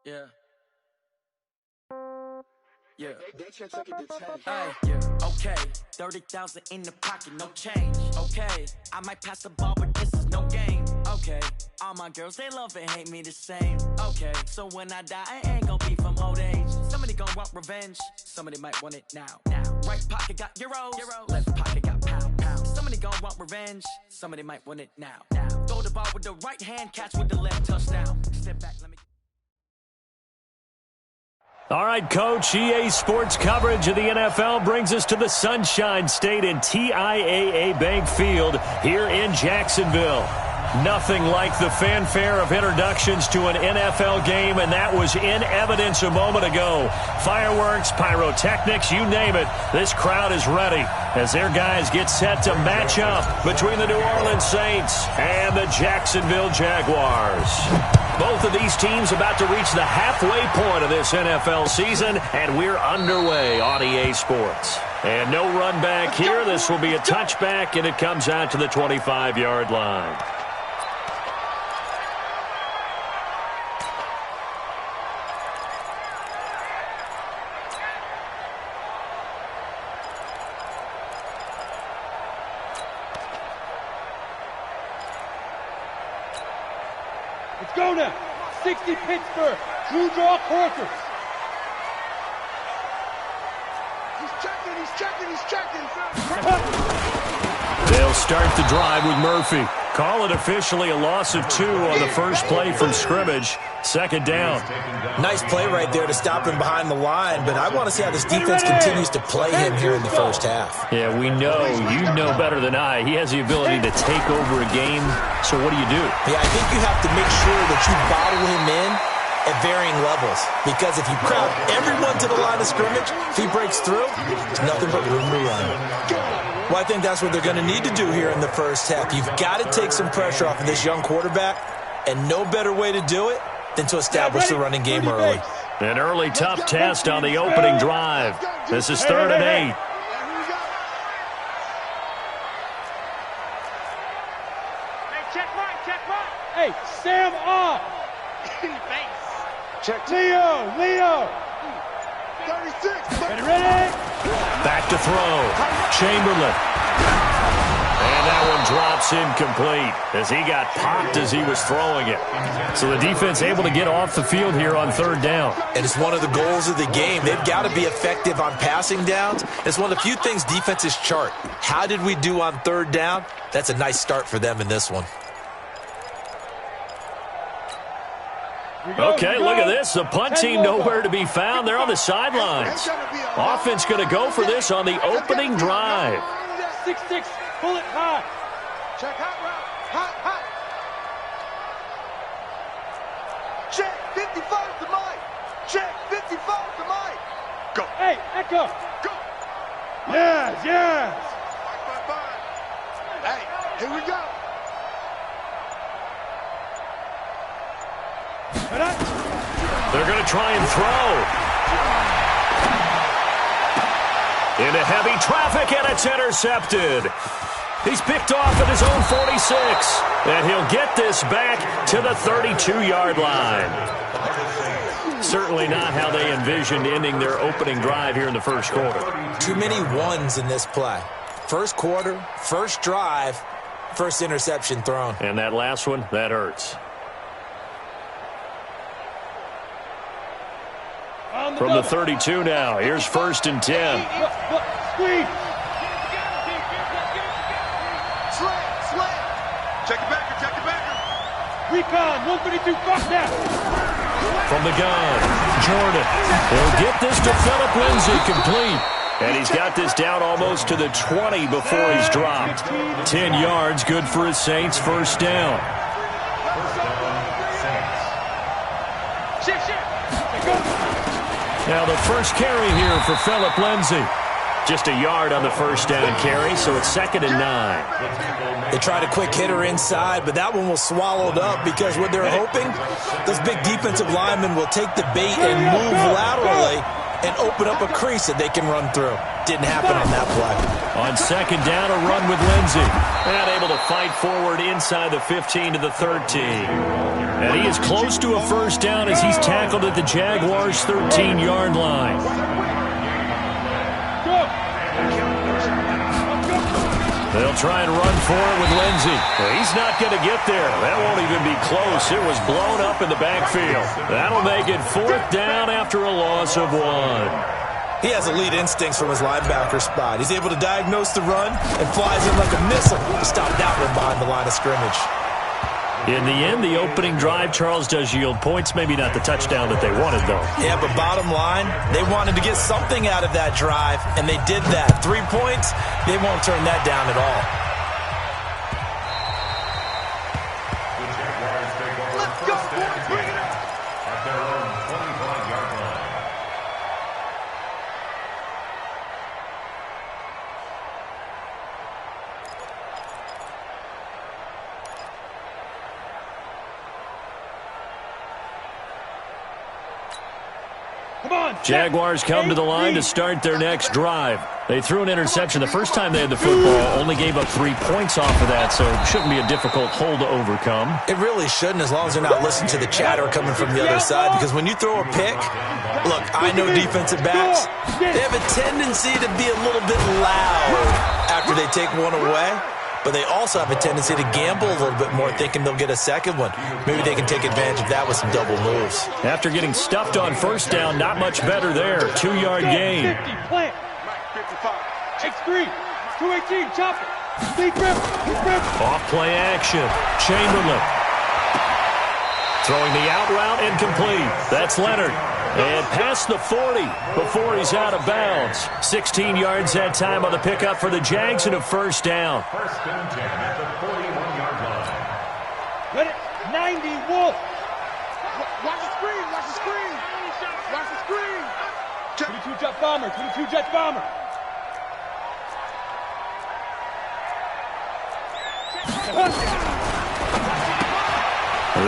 Yeah. Yeah. Hey, yeah. Okay. 30,000 in the pocket, no change. Okay. I might pass the ball, but this is no game. Okay. All my girls, they love and hate me the same. Okay. So when I die, I ain't gonna be from old age. Somebody gonna want revenge. Somebody might want it now. Right pocket got euros. Left pocket got pound. Somebody gonna want revenge. Somebody might want it now. Throw the ball with the right hand, catch with the left, touchdown. Step back, let me. All right, Coach, EA Sports coverage of the NFL brings us to the Sunshine State in TIAA Bank Field here in Jacksonville. Nothing like the fanfare of introductions to an NFL game, and that was in evidence a moment ago. Fireworks, pyrotechnics, you name it. This crowd is ready as their guys get set to match up between the New Orleans Saints and the Jacksonville Jaguars. Both of these teams about to reach the halfway point of this NFL season, and we're underway on EA Sports. And no run back here. This will be a touchback, and it comes out to the 25-yard line. Let's go now. 60 Pittsburgh. True draw quarters. He's checking. They'll start the drive with Murphy. Call it officially a loss of 2 on the first play from scrimmage. Second down. Nice play right there to stop him behind the line, but I want to see how this defense continues to play him here in the first half. Yeah, we know. You know better than I. He has the ability to take over a game. So what do you do? Yeah, I think you have to make sure that you bottle him in at varying levels, because if you crowd everyone to the line of scrimmage, if he breaks through, there's nothing but room to run. Well, I think that's what they're going to need to do here in the first half. You've got to take some pressure off of this young quarterback, and no better way to do it than to establish the running game early. An early tough test on the opening drive. This is 3rd and 8. Check right. Hey, Sam off. Check. Leo. 36. Ready? Back to throw. Chamberlain. And that one drops incomplete as he got popped as he was throwing it. So the defense able to get off the field here on 3rd down. And it's one of the goals of the game. They've got to be effective on passing downs. It's one of the few things defenses chart. How did we do on 3rd down? That's a nice start for them in this one. Okay, look at this. The punt team nowhere to be found. They're on the sidelines. Offense going to go for this on the opening drive. 6-6, pull it high. Check hot route. Hot. Check 55 to Mike. Check 55 to Mike. Go. Hey, Echo. Go. Yes. Hey, here we go. They're going to try and throw. Into heavy traffic, and it's intercepted. He's picked off at his own 46, and he'll get this back to the 32-yard line. Certainly not how they envisioned ending their opening drive here in the first quarter. Too many ones in this play. First quarter, first drive, first interception thrown. And that last one, that hurts. From the 32 now, here's 1st and 10. Squeeze. Slam. Check it back. Recon, 132, fuck that. From the gun, Jordan. He'll get this to Philip Lindsay complete. And he's got this down almost to the 20 before he's dropped. 10 yards, good for his Saints, 1st down. Now the first carry here for Philip Lindsay. Just a yard on the first down carry, so it's 2nd and 9. They tried a quick hitter inside, but that one was swallowed up because what they're hoping, those big defensive linemen will take the bait and move laterally and open up a crease that they can run through. Didn't happen on that play. On second down, a run with Lindsey. And able to fight forward inside the 15 to the 13. And he is close to a first down as he's tackled at the Jaguars' 13-yard line. They'll try and run for it with Lindsey. He's not going to get there. That won't even be close. It was blown up in the backfield. That'll make it fourth down after a loss of 1. He has elite instincts from his linebacker spot. He's able to diagnose the run and flies in like a missile to stop that one behind the line of scrimmage. In the end, the opening drive, Charles, does yield points. Maybe not the touchdown that they wanted, though. Yeah, but bottom line, they wanted to get something out of that drive, and they did that. 3 points, they won't turn that down at all. Let's go, boys, bring it up. At their own 25-yard line. Jaguars come to the line to start their next drive. They threw an interception the first time they had the football, only gave up 3 points off of that, so it shouldn't be a difficult hole to overcome. It really shouldn't, as long as they're not listening to the chatter coming from the other side, because when you throw a pick, look, I know defensive backs, they have a tendency to be a little bit loud after they take one away. But they also have a tendency to gamble a little bit more, thinking they'll get a second one. Maybe they can take advantage of that with some double moves. After getting stuffed on first down, not much better there. 2-yard gain. 50, plant. 55. X3. 218, chop it. Deep rip. Off play action. Chamberlain. Throwing the out route incomplete. That's Leonard. And past the 40 before he's out of bounds. 16 yards that time on the pickup for the Jags and a first down. First and 10 at the 41-yard line. Let it. 90, Wolf. Watch the screen. Watch the screen. Watch the screen. 22 jet bomber. 22 jet bomber.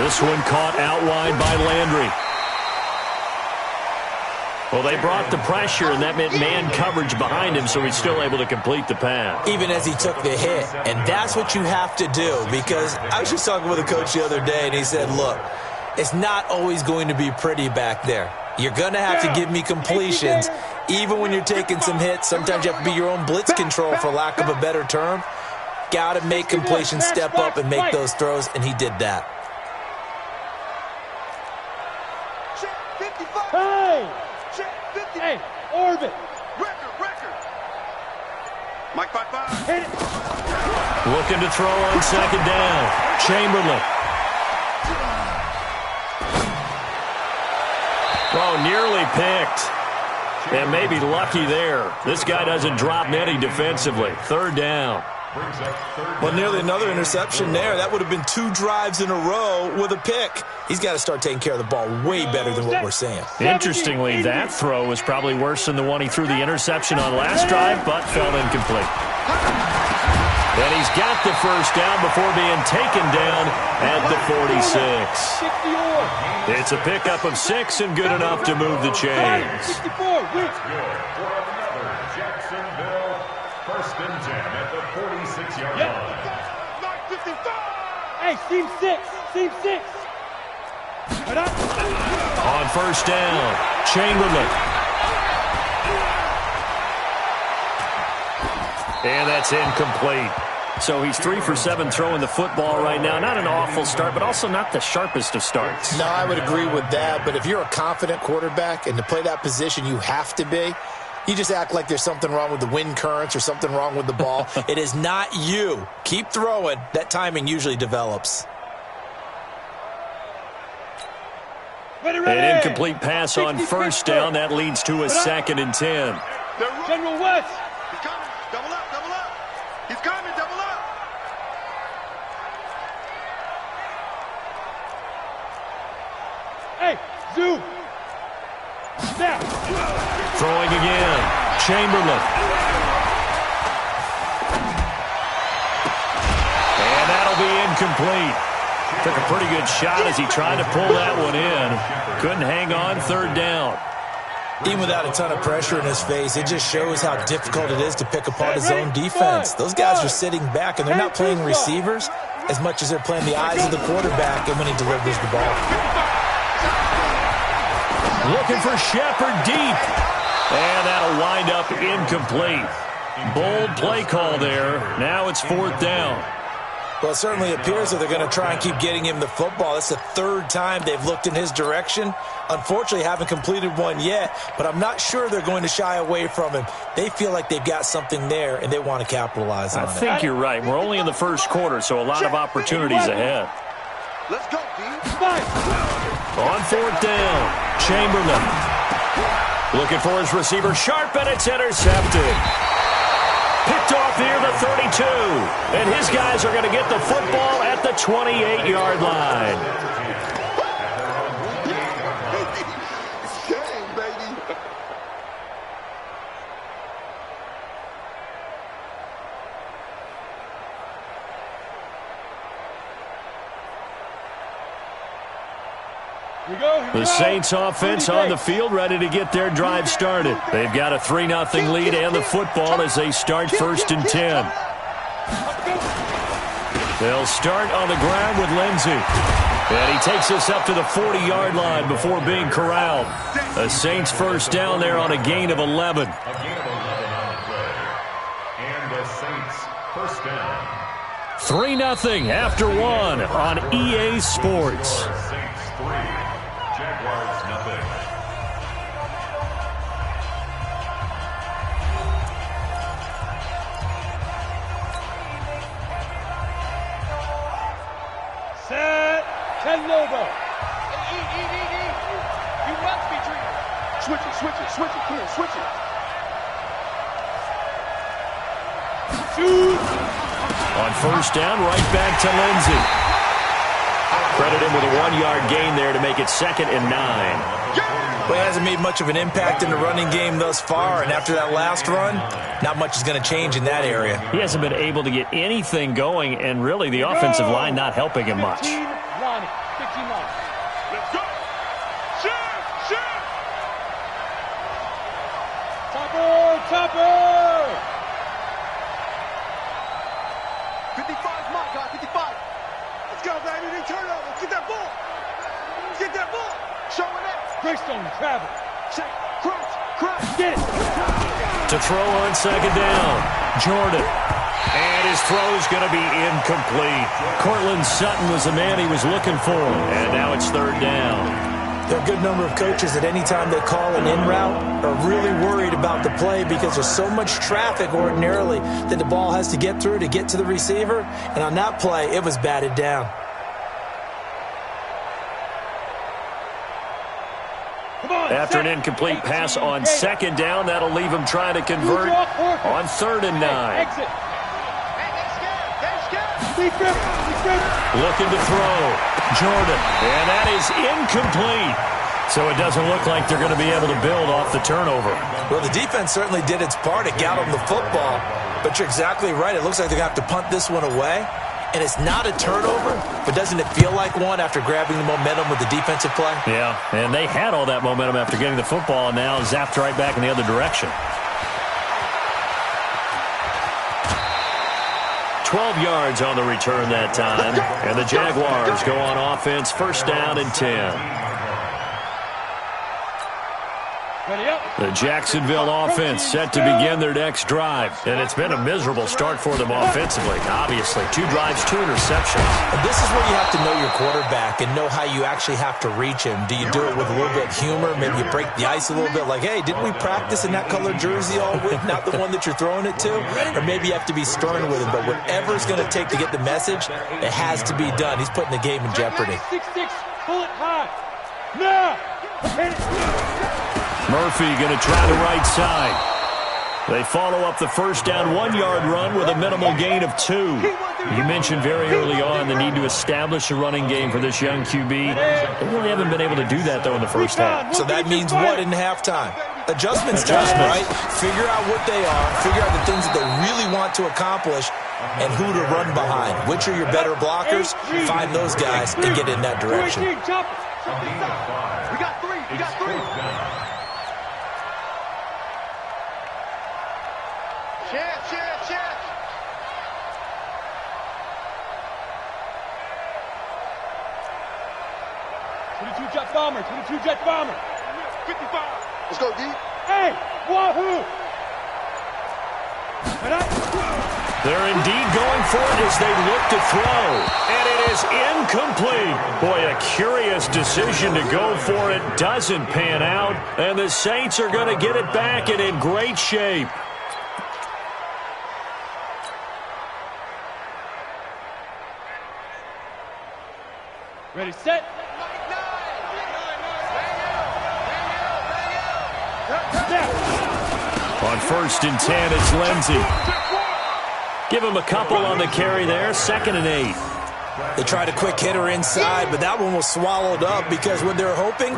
This one caught out wide by Landry. Well, they brought the pressure, and that meant man coverage behind him, so he's still able to complete the pass. Even as he took the hit. And that's what you have to do, because I was just talking with a coach the other day, and he said, look, it's not always going to be pretty back there. You're going to have to give me completions. Even when you're taking some hits, sometimes you have to be your own blitz control, for lack of a better term. Got to make completions, step up, and make those throws, and he did that. Hey, orbit. Record. Mike 5-5. Hit it. Looking to throw on second down. Chamberlain. Oh, nearly picked. And maybe lucky there. This guy doesn't drop many defensively. Third down. Well, nearly another interception there. That would have been 2 drives in a row with a pick. He's got to start taking care of the ball way better than what we're seeing. Interestingly, that throw was probably worse than the one he threw the interception on last drive, but fell incomplete. And he's got the first down before being taken down at the 46. It's a pickup of 6 and good enough to move the chains. 64. For another Jacksonville first and 10 at the 46-yard line. Hey, team 6. Team 6. On first down, Chamberlain. And that's incomplete. So he's 3 for 7 throwing the football right now. Not an awful start, but also not the sharpest of starts. No, I would agree with that. But if you're a confident quarterback and to play that position, you have to be. You just act like there's something wrong with the wind currents or something wrong with the ball. It is not you. Keep throwing. That timing usually develops. An incomplete pass on first down. That leads to a 2nd and 10. General West. He's coming. Double up. He's coming. Double up. Hey, zoom. Snap. Throwing again. Chamberlain. And that'll be incomplete. Took a pretty good shot as he tried to pull that one in. Couldn't hang on. Third down. Even without a ton of pressure in his face, it just shows how difficult it is to pick apart his own defense. Those guys are sitting back, and they're not playing receivers as much as they're playing the eyes of the quarterback and when he delivers the ball. Looking for Shepard deep. And that'll wind up incomplete. Bold play call there. Now it's 4th down. Well, it certainly appears that they're going to try and keep getting him the football. It's the 3rd time they've looked in his direction. Unfortunately, haven't completed one yet, but I'm not sure they're going to shy away from him. They feel like they've got something there, and they want to capitalize on it. I think you're right. We're only in the 1st quarter, so a lot of opportunities ahead. Let's go, D. On 4th down, Chamberlain. Looking for his receiver, Sharp, and it's intercepted. Picked off near the 32. And his guys are going to get the football at the 28-yard line. It's game, baby. The Saints offense on the field, ready to get their drive started. They've got a 3-0 lead and the football as they start 1st and 10. They'll start on the ground with Lindsey. And he takes us up to the 40-yard line before being corralled. The Saints 1st down there on a gain of 11. A gain of 11 on the play. And the Saints 1st down. 3-0 after 1 on EA Sports. Saints 3, Jaguars nothing. Set. Canova. You must be treated. Switch it. Come here, switch it. Shoot. On 1st down, right back to Lindsey. Credit him with a 1-yard gain there to make it 2nd and 9. Well, he hasn't made much of an impact in the running game thus far, and after that last run, not much is going to change in that area. He hasn't been able to get anything going, and really the offensive line not helping him much. 15 Lonnie. 15 Lonnie. Let's go. Shoot. Topper. 55's my guy, 55. Let's go, baby. They turn over. Let's get that ball. Show it up. Greystone travel. Check. Cross. Get it. To throw on 2nd down, Jordan. And his throw's going to be incomplete. Cortland Sutton was the man he was looking for. And now it's 3rd down. There are a good number of coaches that any time they call an in route are really worried about the play because there's so much traffic ordinarily that the ball has to get through to get to the receiver. And on that play, it was batted down. After an incomplete pass on 2nd down, that'll leave him trying to convert on 3rd and 9. Exit. Looking to throw. Jordan. And that is incomplete. So it doesn't look like they're going to be able to build off the turnover. Well, the defense certainly did its part. It got them the football. But you're exactly right. It looks like they're going to have to punt this one away. And it's not a turnover, but doesn't it feel like one after grabbing the momentum with the defensive play? Yeah, and they had all that momentum after getting the football and now zapped right back in the other direction. 12 yards on the return that time, and the Jaguars go on offense, 1st down and 10. The Jacksonville offense set to begin their next drive, and it's been a miserable start for them offensively. Obviously, 2 drives, 2 interceptions. And this is where you have to know your quarterback and know how you actually have to reach him. Do you do it with a little bit of humor? Maybe you break the ice a little bit like, hey, didn't we practice in that colored jersey all week, not the one that you're throwing it to? Or maybe you have to be stern with him, but whatever it's going to take to get the message, it has to be done. He's putting the game in jeopardy. 6-6, pull it high. Now, hit it. Murphy going to try the right side. They follow up the 1st down 1-yard run with a minimal gain of 2. You mentioned very early on the need to establish a running game for this young QB. They really haven't been able to do that, though, in the first half. So that means what in halftime? Adjustments time, right? Figure out what they are, figure out the things that they really want to accomplish, and who to run behind. Which are your better blockers? Find those guys and get in that direction. We got 3. 22 jet bomber, 22 jet bomber. 55. Let's go, D. Hey, wahoo! They're indeed going for it as they look to throw. And it is incomplete. Boy, a curious decision to go for it. Doesn't pan out. And the Saints are going to get it back and in great shape. Ready, set. On 1st and 10, it's Lindsey. Give him a couple on the carry there. 2nd and 8. They tried a quick hitter inside, but that one was swallowed up because when they're hoping,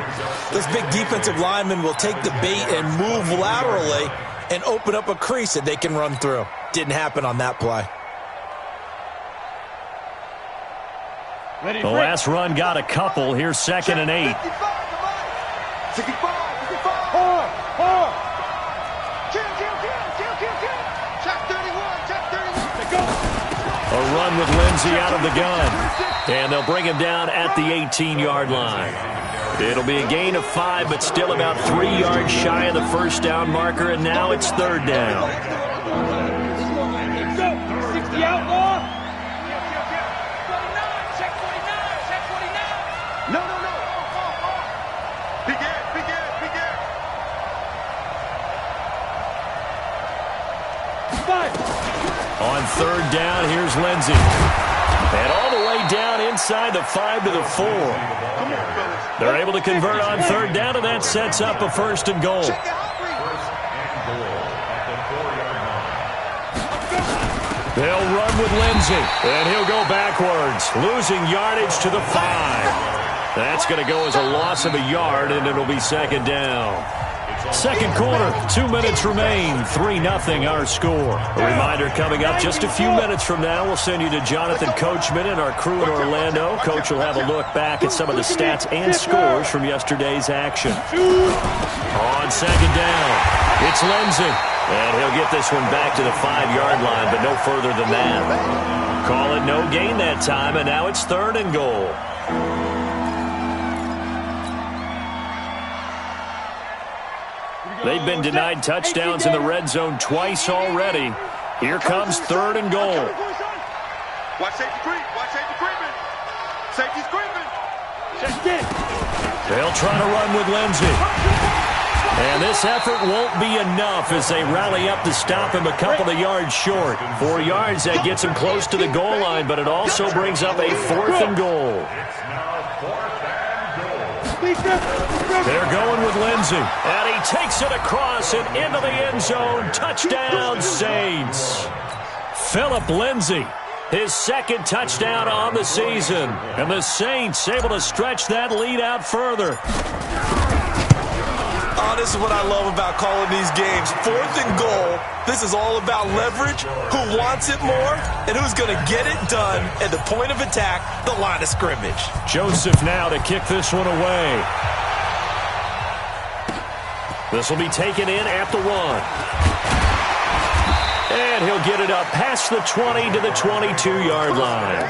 this big defensive lineman will take the bait and move laterally and open up a crease that they can run through. Didn't happen on that play. The last run got a couple. Here's 2nd and 8. 65. A run with Lindsey out of the gun. And they'll bring him down at the 18-yard line. It'll be a gain of 5, but still about 3 yards shy of the first down marker, and now it's 3rd down. 60 outlaw. No. Big air. On 3rd down, here's Lindsey. And all the way down inside the 5 to the 4. They're able to convert on 3rd down, and that sets up a 1st and goal. They'll run with Lindsey, and he'll go backwards, losing yardage to the 5. That's going to go as a loss of a yard, and it'll be 2nd down. Second quarter, 2 minutes remain, 3-0 our score. A reminder coming up just a few minutes from now, we'll send you to Jonathan Coachman and our crew in Orlando. Coach will have a look back at some of the stats and scores from yesterday's action. On 2nd down, it's Lindsey. And he'll get this one back to the 5-yard line, but no further than that. Call it no gain that time, and now it's 3rd and goal. They've been denied touchdowns in the red zone twice already. Here comes 3rd and goal. Watch safety creep. Safety's creeping. They'll try to run with Lindsey. And this effort won't be enough as they rally up to stop him a couple of yards short. 4 yards, that gets him close to the goal line, but it also brings up a 4th and goal. They're going with Lindsey, and he takes it across and into the end zone. Touchdown, Saints. Philip Lindsey, his 2nd touchdown on the season, and the Saints able to stretch that lead out further. Oh, this is what I love about calling these games. 4th and goal. This is all about leverage, who wants it more, and who's going to get it done at the point of attack, the line of scrimmage. Joseph now to kick this one away. This will be taken in at the 1. And he'll get it up past the 20 to the 22-yard line.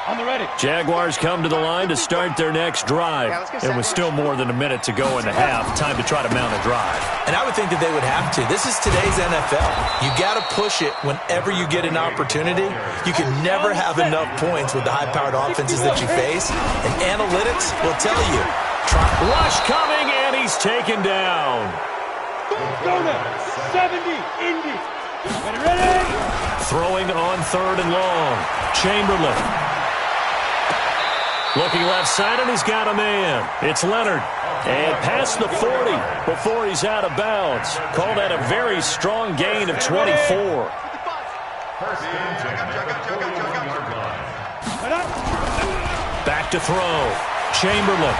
On the ready. Jaguars come to the line to start their next drive. And with still more than a minute to go in the half, time to try to mount a drive. And I would think that they would have to. This is today's NFL. You got to push it whenever you get an opportunity. You can never have enough points with the high-powered offenses that you face. And analytics will tell you. Rush coming, and he's taken down. Donut, 70, Indy. Ready? Throwing on 3rd and long. Chamberlain. Looking left side, and he's got a man. It's Leonard. And past the 40 before he's out of bounds. Call that a very strong gain of 24. Back to throw. Chamberlain.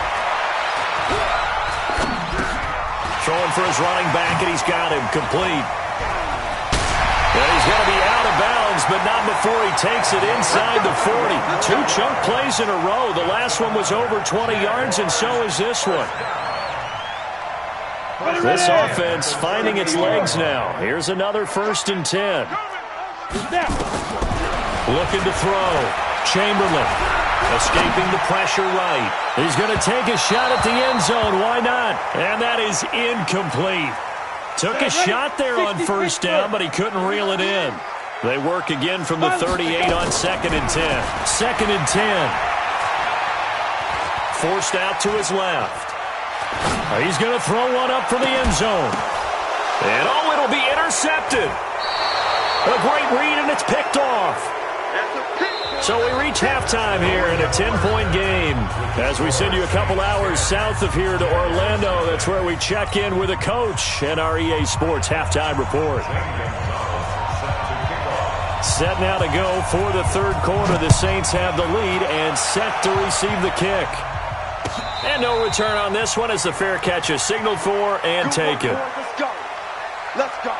Throwing for his running back, and he's got him complete. And he's going to be out of bounds, but not before he takes it inside the 40. 2 chunk plays in a row. The last one was over 20 yards, and so is this one. This offense finding its legs now. Here's another 1st and 10. Looking to throw. Chamberlain escaping the pressure right. He's going to take a shot at the end zone. Why not? And that is incomplete. Took a shot there on first down, but he couldn't reel it in. They work again from the 38 on 2nd and 10. 2nd and 10. Forced out to his left. He's going to throw one up for the end zone. And, oh, it'll be intercepted. A great read, and it's picked off. So we reach halftime here in a 10-point game. As we send you a couple hours south of here to Orlando, that's where we check in with a coach and our EA Sports halftime report. Set now to go for the third quarter. The Saints have the lead and set to receive the kick. And no return on this one as the fair catch is signaled for and taken. Let's go. Let's go.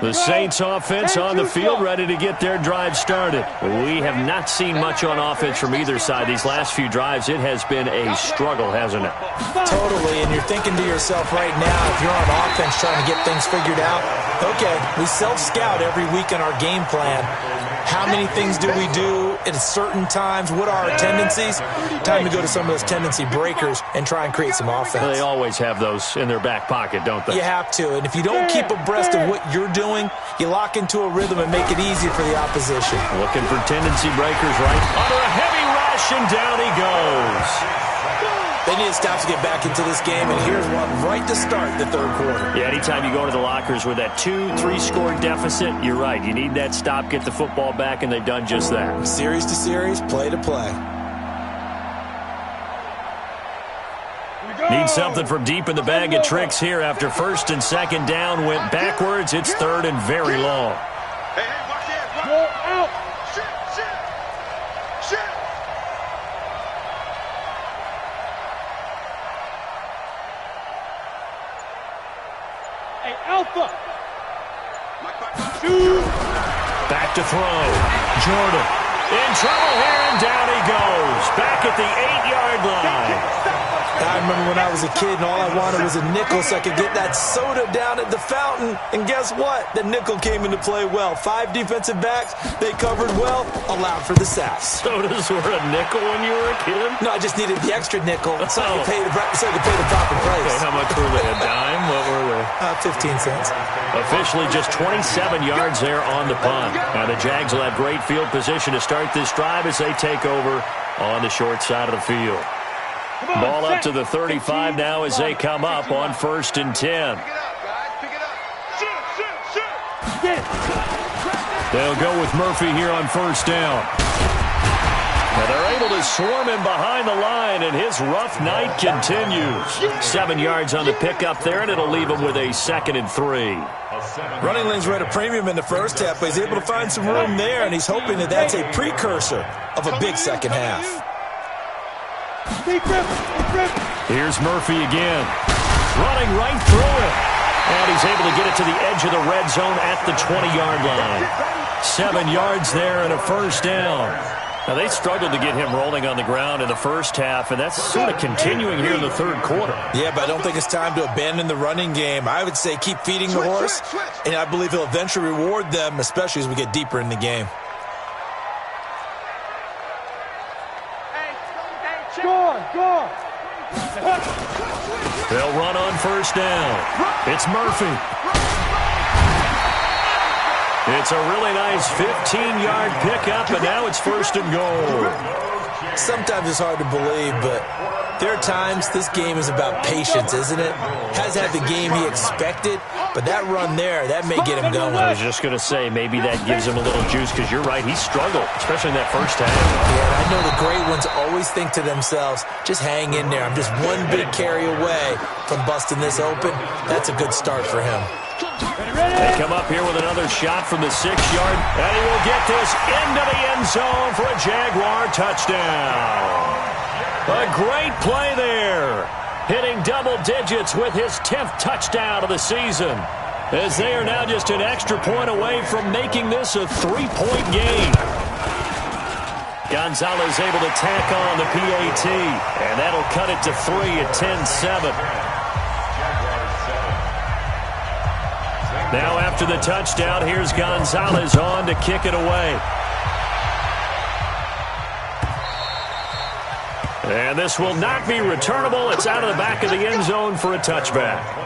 The Saints offense on the field, ready to get their drive started. We have not seen much on offense from either side. These last few drives, it has been a struggle, hasn't it? Totally, and you're thinking to yourself right now, if you're on offense trying to get things figured out, okay, we self-scout every week in our game plan. How many things do we do at certain times? What are our tendencies? Time to go to some of those tendency breakers and try and create some offense. They always have those in their back pocket, don't they? You have to, and if you don't keep abreast of what you're doing, you lock into a rhythm and make it easier for the opposition. Looking for tendency breakers right under a heavy rush, and down he goes. They need to stop to get back into this game, and here's one right to start the third quarter. Yeah, anytime you go to the lockers with that 2-3 score deficit, you're right. You need that stop, get the football back, and they've done just that. Series to series, play to play. Need something from deep in the bag of tricks here after 1st and 2nd down went backwards. It's 3rd and very long. Hey, watch this. Go out. Shit. Hey, Alpha. Back to throw. Jordan in trouble here, and down he goes. Back at the 8-yard line. I remember when I was a kid and all I wanted was a nickel so I could get that soda down at the fountain. And guess what? The nickel came into play well. 5 defensive backs, they covered well, allowed for the sacks. Sodas were a nickel when you were a kid? No, I just needed the extra nickel so I could pay the proper price. Okay, how much were they? A dime? What were they? 15 cents. Officially just 27 yards there on the punt. Now the Jags will have great field position to start this drive as they take over on the short side of the field. Ball up to the 35 now as they come up on 1st and 10. They'll go with Murphy here on 1st down. Now they're able to swarm him behind the line, and his rough night continues. 7 yards on the pickup there, and it'll leave him with a 2nd and 3. Running lanes were at a premium in the first half, but he's able to find some room there, and he's hoping that that's a precursor of a big second half. Here's Murphy again. Running right through it. And he's able to get it to the edge of the red zone at the 20-yard line. 7 yards there and a 1st down. Now, they struggled to get him rolling on the ground in the first half, and that's sort of continuing here in the third quarter. Yeah, but I don't think it's time to abandon the running game. I would say keep feeding the horse, and I believe he'll eventually reward them, especially as we get deeper in the game. Go. They'll run on 1st down. It's Murphy. It's a really nice 15-yard pickup, and now it's 1st and goal. Sometimes it's hard to believe, but there are times this game is about patience, isn't it? Has had the game he expected, but that run there, that may get him going. I was just going to say, maybe that gives him a little juice, because you're right, he struggled, especially in that first half. Yeah, and I know the great ones always think to themselves, just hang in there. I'm just one big carry away from busting this open. That's a good start for him. They come up here with another shot from the 6-yard, and he will get this into the end zone for a Jaguar touchdown. A great play there, hitting double digits with his 10th touchdown of the season, as they are now just an extra point away from making this a 3-point game. Gonzalez able to tack on the PAT, and that'll cut it to 3 at 10-7. Now after the touchdown, here's Gonzalez on to kick it away. And this will not be returnable. It's out of the back of the end zone for a touchback.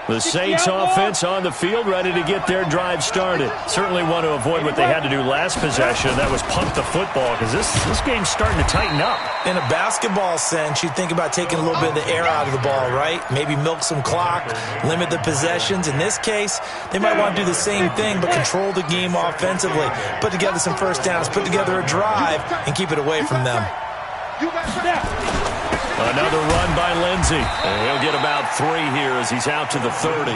The Saints offense on the field, ready to get their drive started. Certainly want to avoid what they had to do last possession. That was punt the football, because this game's starting to tighten up. In a basketball sense, you think about taking a little bit of the air out of the ball, right? Maybe milk some clock, limit the possessions. In this case, they might want to do the same thing, but control the game offensively. Put together some first downs, put together a drive, and keep it away from them. Another run by Lindsey. And he'll get about 3 here as he's out to the 30.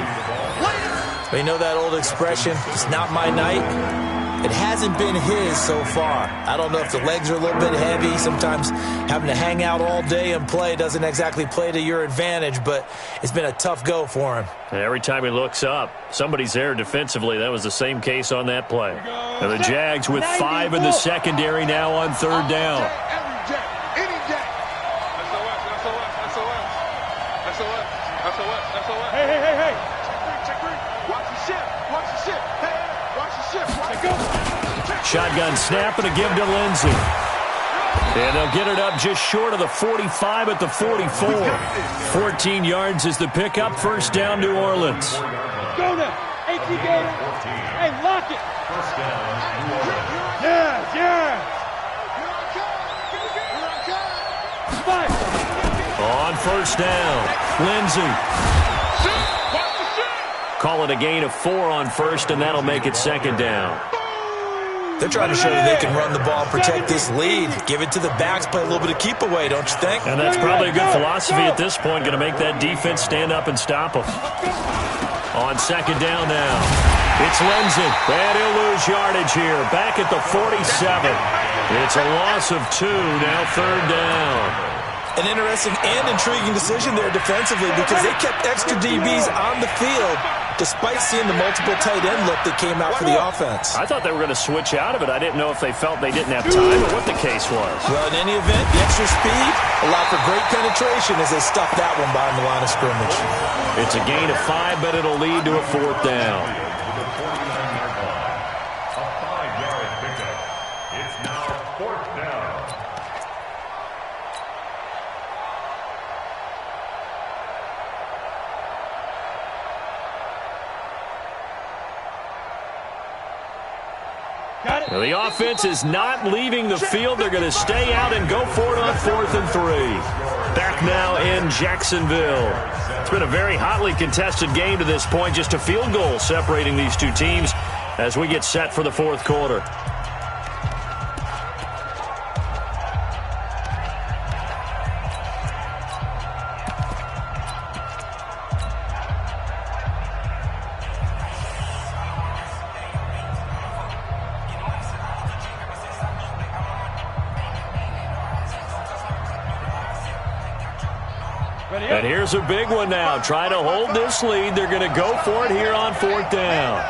But you know that old expression, it's not my night? It hasn't been his so far. I don't know if the legs are a little bit heavy. Sometimes having to hang out all day and play doesn't exactly play to your advantage, but it's been a tough go for him. And every time he looks up, somebody's there defensively. That was the same case on that play. And the Jags with 5 in the secondary now on 3rd down. Hey. Watch the ship. Hey, watch the ship. Shotgun snap and a give to Lindsey. And they'll get it up just short of the 45 at the 44. 14 yards is the pickup. First down, New Orleans. Go now. AT Gator. Hey, lock it. First down, New Orleans. Yeah. On first down, Lindsey. Call it a gain of 4 on first, and that'll make it 2nd down. They're trying to show that they can run the ball, protect this lead. Give it to the backs, play a little bit of keep away, don't you think? And that's probably a good philosophy at this point, going to make that defense stand up and stop them. On 2nd down now, it's Lindsey. And he'll lose yardage here, back at the 47. It's a loss of 2, now 3rd down. An interesting and intriguing decision there defensively because they kept extra DBs on the field despite seeing the multiple tight end look that came out for the offense. I thought they were going to switch out of it. I didn't know if they felt they didn't have time or what the case was. Well, in any event, the extra speed allowed for great penetration as they stuffed that one behind the line of scrimmage. It's a gain of 5, but it'll lead to a 4th down. A 5-yard pickup. It's now 4th down. Now, the offense is not leaving the field. They're going to stay out and go for it on 4th and 3. Back now in Jacksonville. It's been a very hotly contested game to this point. Just a field goal separating these two teams as we get set for the 4th quarter. And here's a big one now. Trying to hold this lead. They're going to go for it here on 4th down.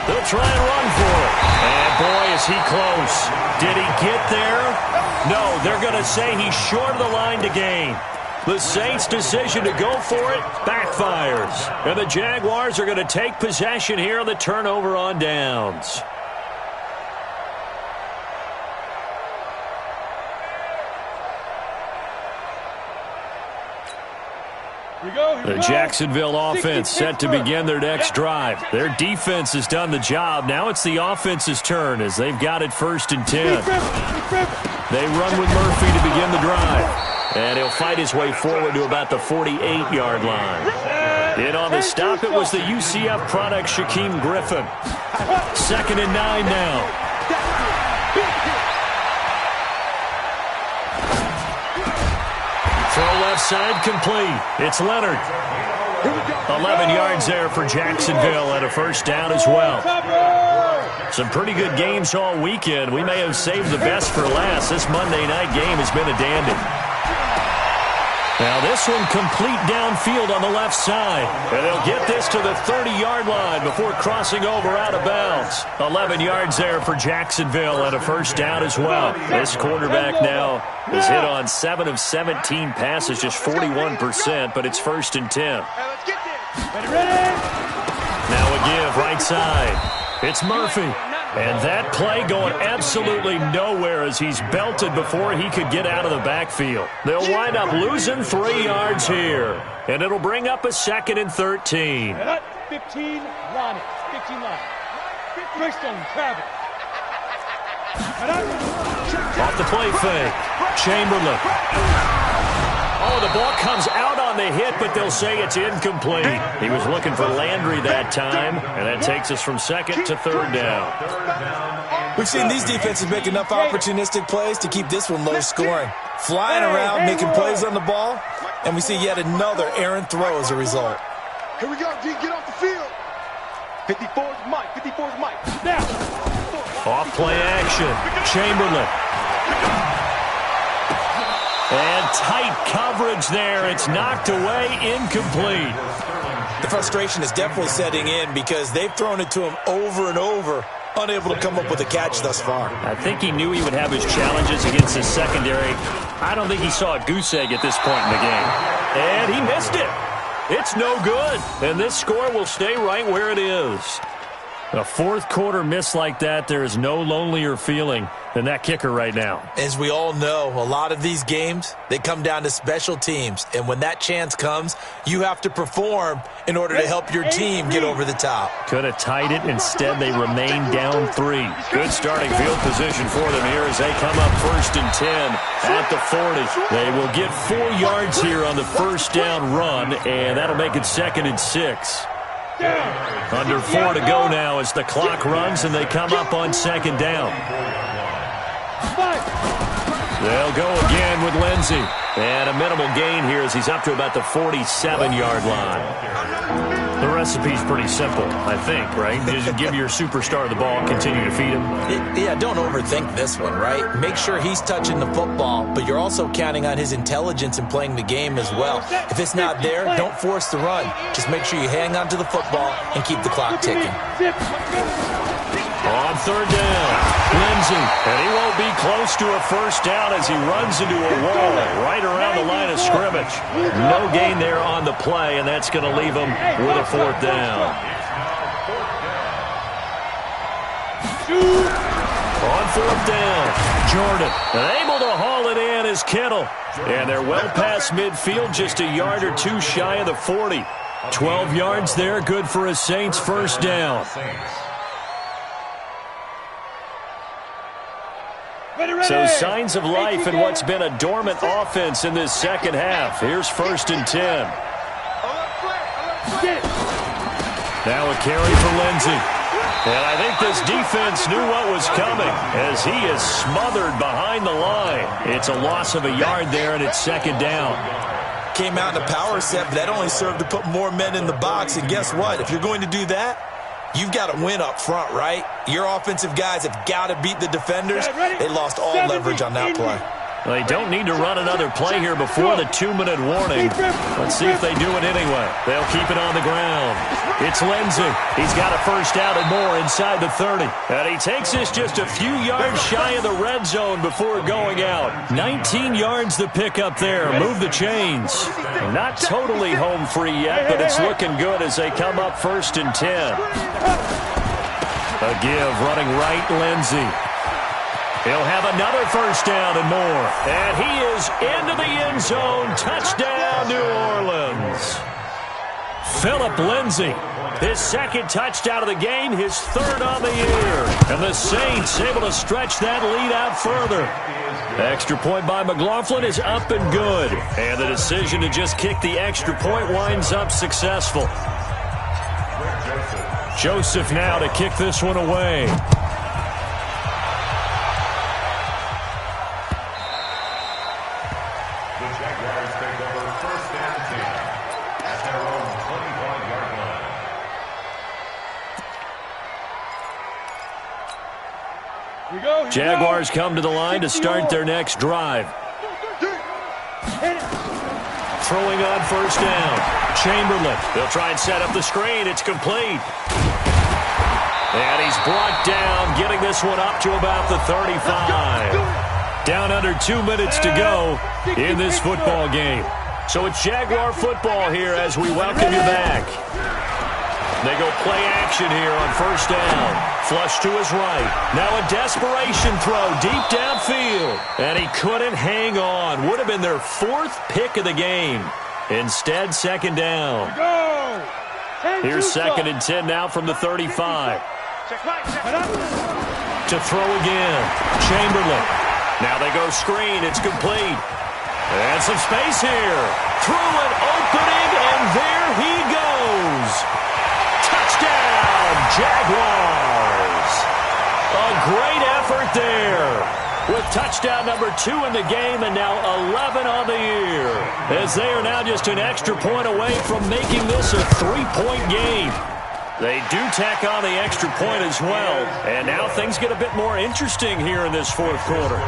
They'll try and run for it. And boy, is he close. Did he get there? No, they're going to say he's short of the line to gain. The Saints' decision to go for it backfires. And the Jaguars are going to take possession here on the turnover on downs. The Jacksonville offense set to begin their next drive. Their defense has done the job. Now it's the offense's turn as they've got it 1st and 10. They run with Murphy to begin the drive. And he'll fight his way forward to about the 48-yard line. In on the stop, it was the UCF product, Shaquem Griffin. 2nd and 9 now. Throw left side complete. It's Leonard. 11 yards there for Jacksonville and a 1st down as well. Some pretty good games all weekend. We may have saved the best for last. This Monday night game has been a dandy. Now this one complete downfield on the left side. And they'll get this to the 30-yard line before crossing over out of bounds. 11 yards there for Jacksonville and a first down as well. This quarterback now has hit on 7 of 17 passes, just 41%, but it's 1st and 10. Now a give right side. It's Murphy. And that play going absolutely nowhere as he's belted before he could get out of the backfield. They'll wind up losing 3 yards here. And it'll bring up a 2nd and 13. 15 line. 15 line. Bristol, travel. Off the play fake. Chamberlain. Oh, the ball comes out on the hit, but they'll say it's incomplete. He was looking for Landry that time, and that takes us from 2nd to 3rd down. We've seen these defenses make enough opportunistic plays to keep this one low scoring. Flying around, making plays on the ball, and we see yet another errant throw as a result. Here we go, G. Get off the field. 54's Mike. 54's Mike. Now. Off play action. Chamberlain. And tight coverage there. It's knocked away, incomplete. The frustration is definitely setting in because they've thrown it to him over and over, unable to come up with a catch thus far. I think he knew he would have his challenges against his secondary. I don't think he saw a goose egg at this point in the game. And he missed it. It's no good. And this score will stay right where it is. A 4th quarter miss like that, there is no lonelier feeling than that kicker right now. As we all know, a lot of these games, they come down to special teams. And when that chance comes, you have to perform in order to help your team get over the top. Could have tied it. Instead, they remain down 3. Good starting field position for them here as they come up 1st and 10 at the 40. They will get 4 yards here on the first down run, and that'll make it 2nd and 6. Under 4 to go now as the clock runs and they come up on 2nd down. They'll go again with Lindsey. And a minimal gain here as he's up to about the 47-yard line. The recipe's pretty simple, I think, right? Just give your superstar the ball, continue to feed him. Yeah, don't overthink this one, right? Make sure he's touching the football, but you're also counting on his intelligence in playing the game as well. If it's not there, don't force the run. Just make sure you hang on to the football and keep the clock ticking. On 3rd down, Lindsey, and he won't be close to a first down as he runs into a wall right around the line of scrimmage. No gain there on the play, and that's going to leave him with a 4th down. On 4th down, Jordan, and able to haul it in is Kittle. And they're well past midfield, just a yard or 2 shy of the 40. 12 yards there, good for a Saints first down. So signs of life in what's been a dormant offense in this second half. Here's 1st and 10. Now a carry for Lindsey. And I think this defense knew what was coming as he is smothered behind the line. It's a loss of a yard there, and it's 2nd down. Came out in a power set, but that only served to put more men in the box. And guess what? If you're going to do that, you've got to win up front, right? Your offensive guys have got to beat the defenders. They lost all leverage on that play. Well, they don't need to run another play here before the 2-minute warning. Let's see if they do it anyway. They'll keep it on the ground. It's Lindsey. He's got a first down and more inside the 30. And he takes this just a few yards shy of the red zone before going out. 19 yards the pick up there. Move the chains. Not totally home free yet, but it's looking good as they come up 1st and 10. A give running right, Lindsey. He'll have another first down and more. And he is into the end zone. Touchdown, New Orleans. Philip Lindsey, his 2nd touchdown of the game, his 3rd on the year. And the Saints able to stretch that lead out further. Extra point by McLaughlin is up and good. And the decision to just kick the extra point winds up successful. Joseph now to kick this one away. Jaguars come to the line to start their next drive. Throwing on first down. Chamberlain. They'll try and set up the screen. It's complete. And he's brought down, getting this one up to about the 35. Down under 2 minutes to go in this football game. So it's Jaguar football here as we welcome you back. They go play action here on first down. Flush to his right. Now a desperation throw deep downfield. And he couldn't hang on. Would have been their 4th pick of the game. Instead, second down. Here's 2nd and 10 now from the 35. To throw again. Chamberlain. Now they go screen. It's complete. And some space here. Through an opening, and there he goes. Touchdown, Jaguars. A great effort there. With touchdown number 2 in the game and now 11 on the year. As they are now just an extra point away from making this a 3-point game. They do tack on the extra point as well. And now things get a bit more interesting here in this 4th quarter.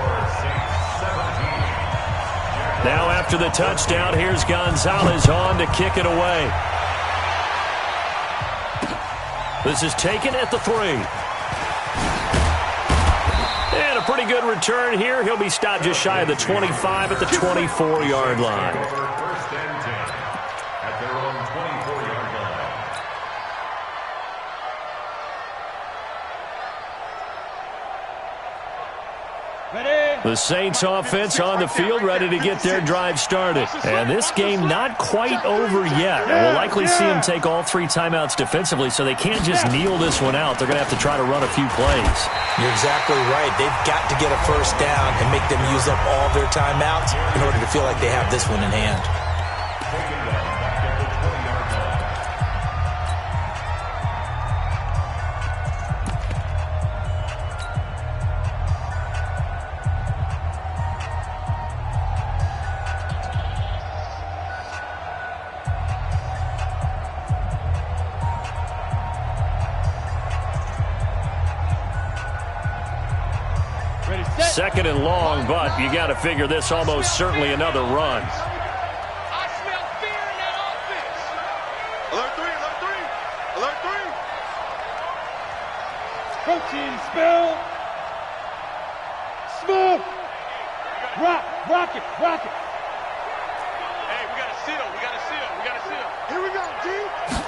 Now after the touchdown, here's Gonzalez on to kick it away. This is taken at the 3. And a pretty good return here. He'll be stopped just shy of the 25 at the 24-yard line. First and 10 at their own 24-yard line. The Saints offense on the field ready to get their drive started. And this game not quite over yet. We'll likely see them take all 3 timeouts defensively, so they can't just kneel this one out. They're going to have to try to run a few plays. You're exactly right. They've got to get a first down and make them use up all their timeouts in order to feel like they have this one in hand. Second and long, but you got to figure this almost certainly another run. I smell fear in that offense. Alert 3, alert 3, alert 3. Protein spill. Smoke. Rocket. Hey, we got a seal, we got a seal. Here we go, G.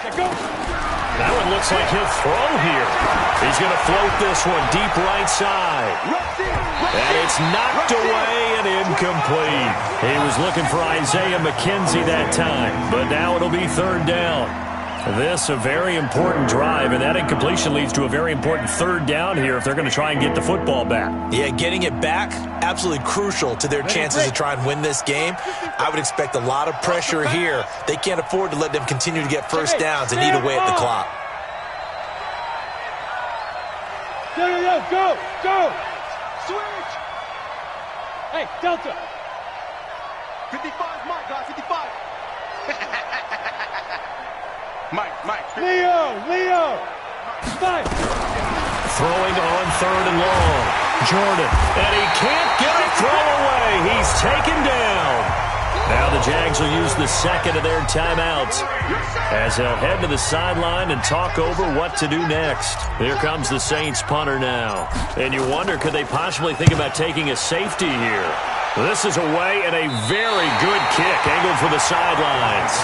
Let's go. That one looks like he'll throw here. He's going to float this one deep right side. And it's knocked away and incomplete. He was looking for Isaiah McKenzie that time, but now it'll be 3rd down. This a very important drive, and that incompletion leads to a very important 3rd down here if they're going to try and get the football back. Yeah, getting it back, absolutely crucial to their chances to try and win this game. I would expect a lot of pressure here. They can't afford to let them continue to get first downs and eat away at the clock. Go. Switch. Hey, Delta. 55, Mike, guys, 55. Mike. Leo. 5. Throwing on 3rd and long. Jordan. And he can't get a throw away. He's taken down. Now the Jags will use the 2nd of their timeouts as they'll head to the sideline and talk over what to do next. Here comes the Saints punter now. And you wonder, could they possibly think about taking a safety here? This is away and a very good kick angled for the sidelines.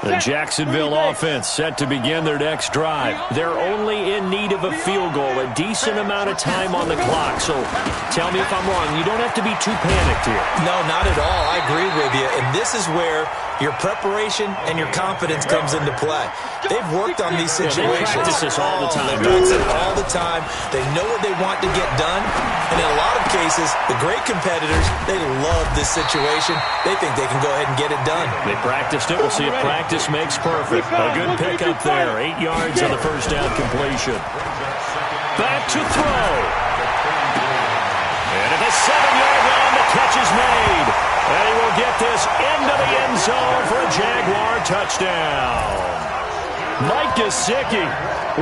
The Jacksonville offense set to begin their next drive. They're only in need of a field goal, a decent amount of time on the clock. So tell me if I'm wrong. You don't have to be too panicked here. No, not at all. I agree with you. And this is where your preparation and your confidence comes into play. They've worked on these situations. They practice this all the time. They practice it all the time. They know what they want to get done. And in a lot of cases, the great competitors, they love this situation. They think they can go ahead and get it done. They practiced it. We'll see if practice makes perfect. A good pickup there. 8 yards on the first down completion. Back to throw. And at the 7-yard line, the catch is made. And he will get this into the end zone for a Jaguar touchdown. Mike Gesicki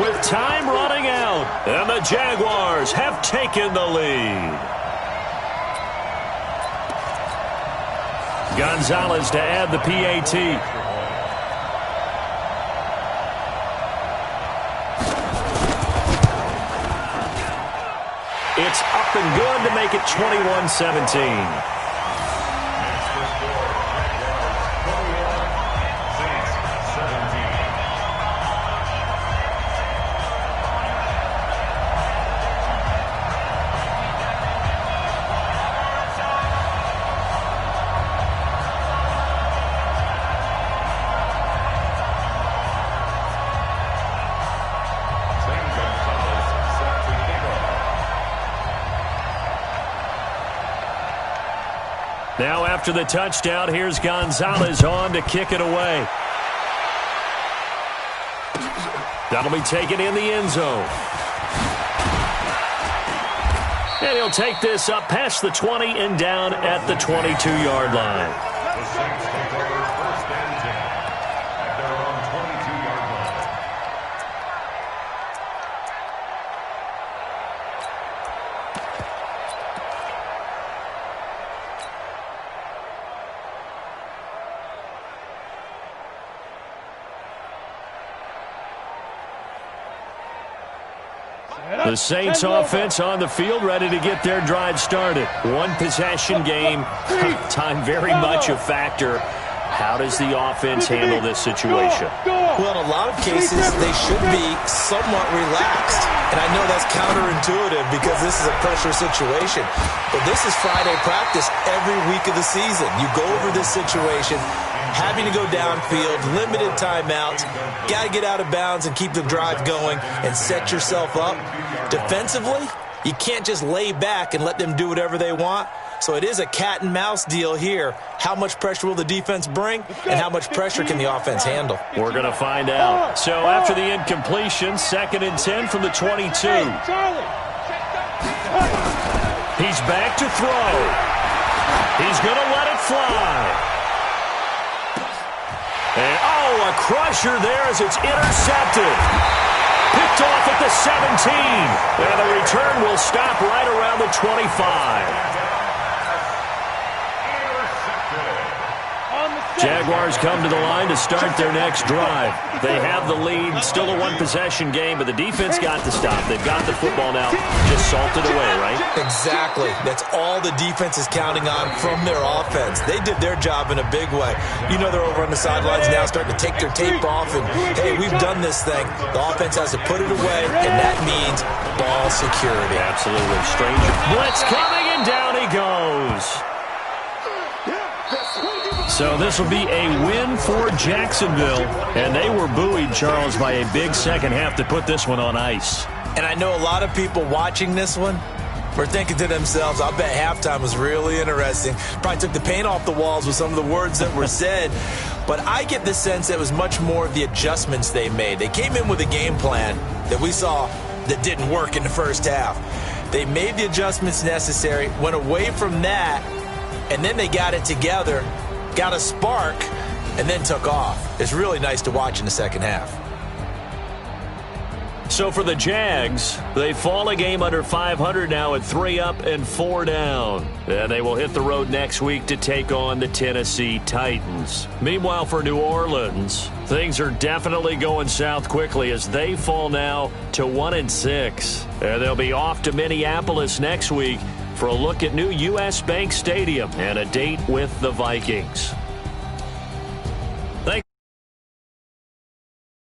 with time running out. And the Jaguars have taken the lead. Gonzalez to add the PAT. It's up and good to make it 21-17. Now after the touchdown, here's Gonzalez on to kick it away. That'll be taken in the end zone. And he'll take this up past the 20 and down at the 22-yard line. The Saints take over 1st and 10 at their own 22-yard line. The Saints offense on the field, ready to get their drive started. One possession game, time very much a factor. How does the offense handle this situation? Well, in a lot of cases, they should be somewhat relaxed. And I know that's counterintuitive because this is a pressure situation. But this is Friday practice every week of the season. You go over this situation, having to go downfield, limited timeouts, got to get out of bounds and keep the drive going and set yourself up. Defensively, you can't just lay back and let them do whatever they want. So it is a cat and mouse deal here. How much pressure will the defense bring, and how much pressure can the offense handle? We're going to find out. So after the incompletion, 2nd and 10 from the 22. He's back to throw. He's going to let it fly. And, a crusher there as it's intercepted. Picked off at the 17. And the return will stop right around the 25. Jaguars come to the line to start their next drive. They have the lead, still a one-possession game, but the defense got the stop. They've got the football now, just salted away, right? Exactly. That's all the defense is counting on from their offense. They did their job in a big way. You know they're over on the sidelines now starting to take their tape off, and, hey, we've done this thing. The offense has to put it away, and that means ball security. Absolutely. Stranger blitz coming, and down he goes. So this will be a win for Jacksonville. And they were buoyed, Charles, by a big second half to put this one on ice. And I know a lot of people watching this one were thinking to themselves, I bet halftime was really interesting. Probably took the paint off the walls with some of the words that were said. But I get the sense that it was much more of the adjustments they made. They came in with a game plan that we saw that didn't work in the first half. They made the adjustments necessary, went away from that, and then they got it together, got a spark, and then took off. It's really nice to watch in the second half. So for the Jags, they fall a game under 500 now at 3 up and 4 down. And they will hit the road next week to take on the Tennessee Titans. Meanwhile, for New Orleans, things are definitely going south quickly as they fall now to 1-6. And they'll be off to Minneapolis next week for a look at new U.S. Bank Stadium and a date with the Vikings.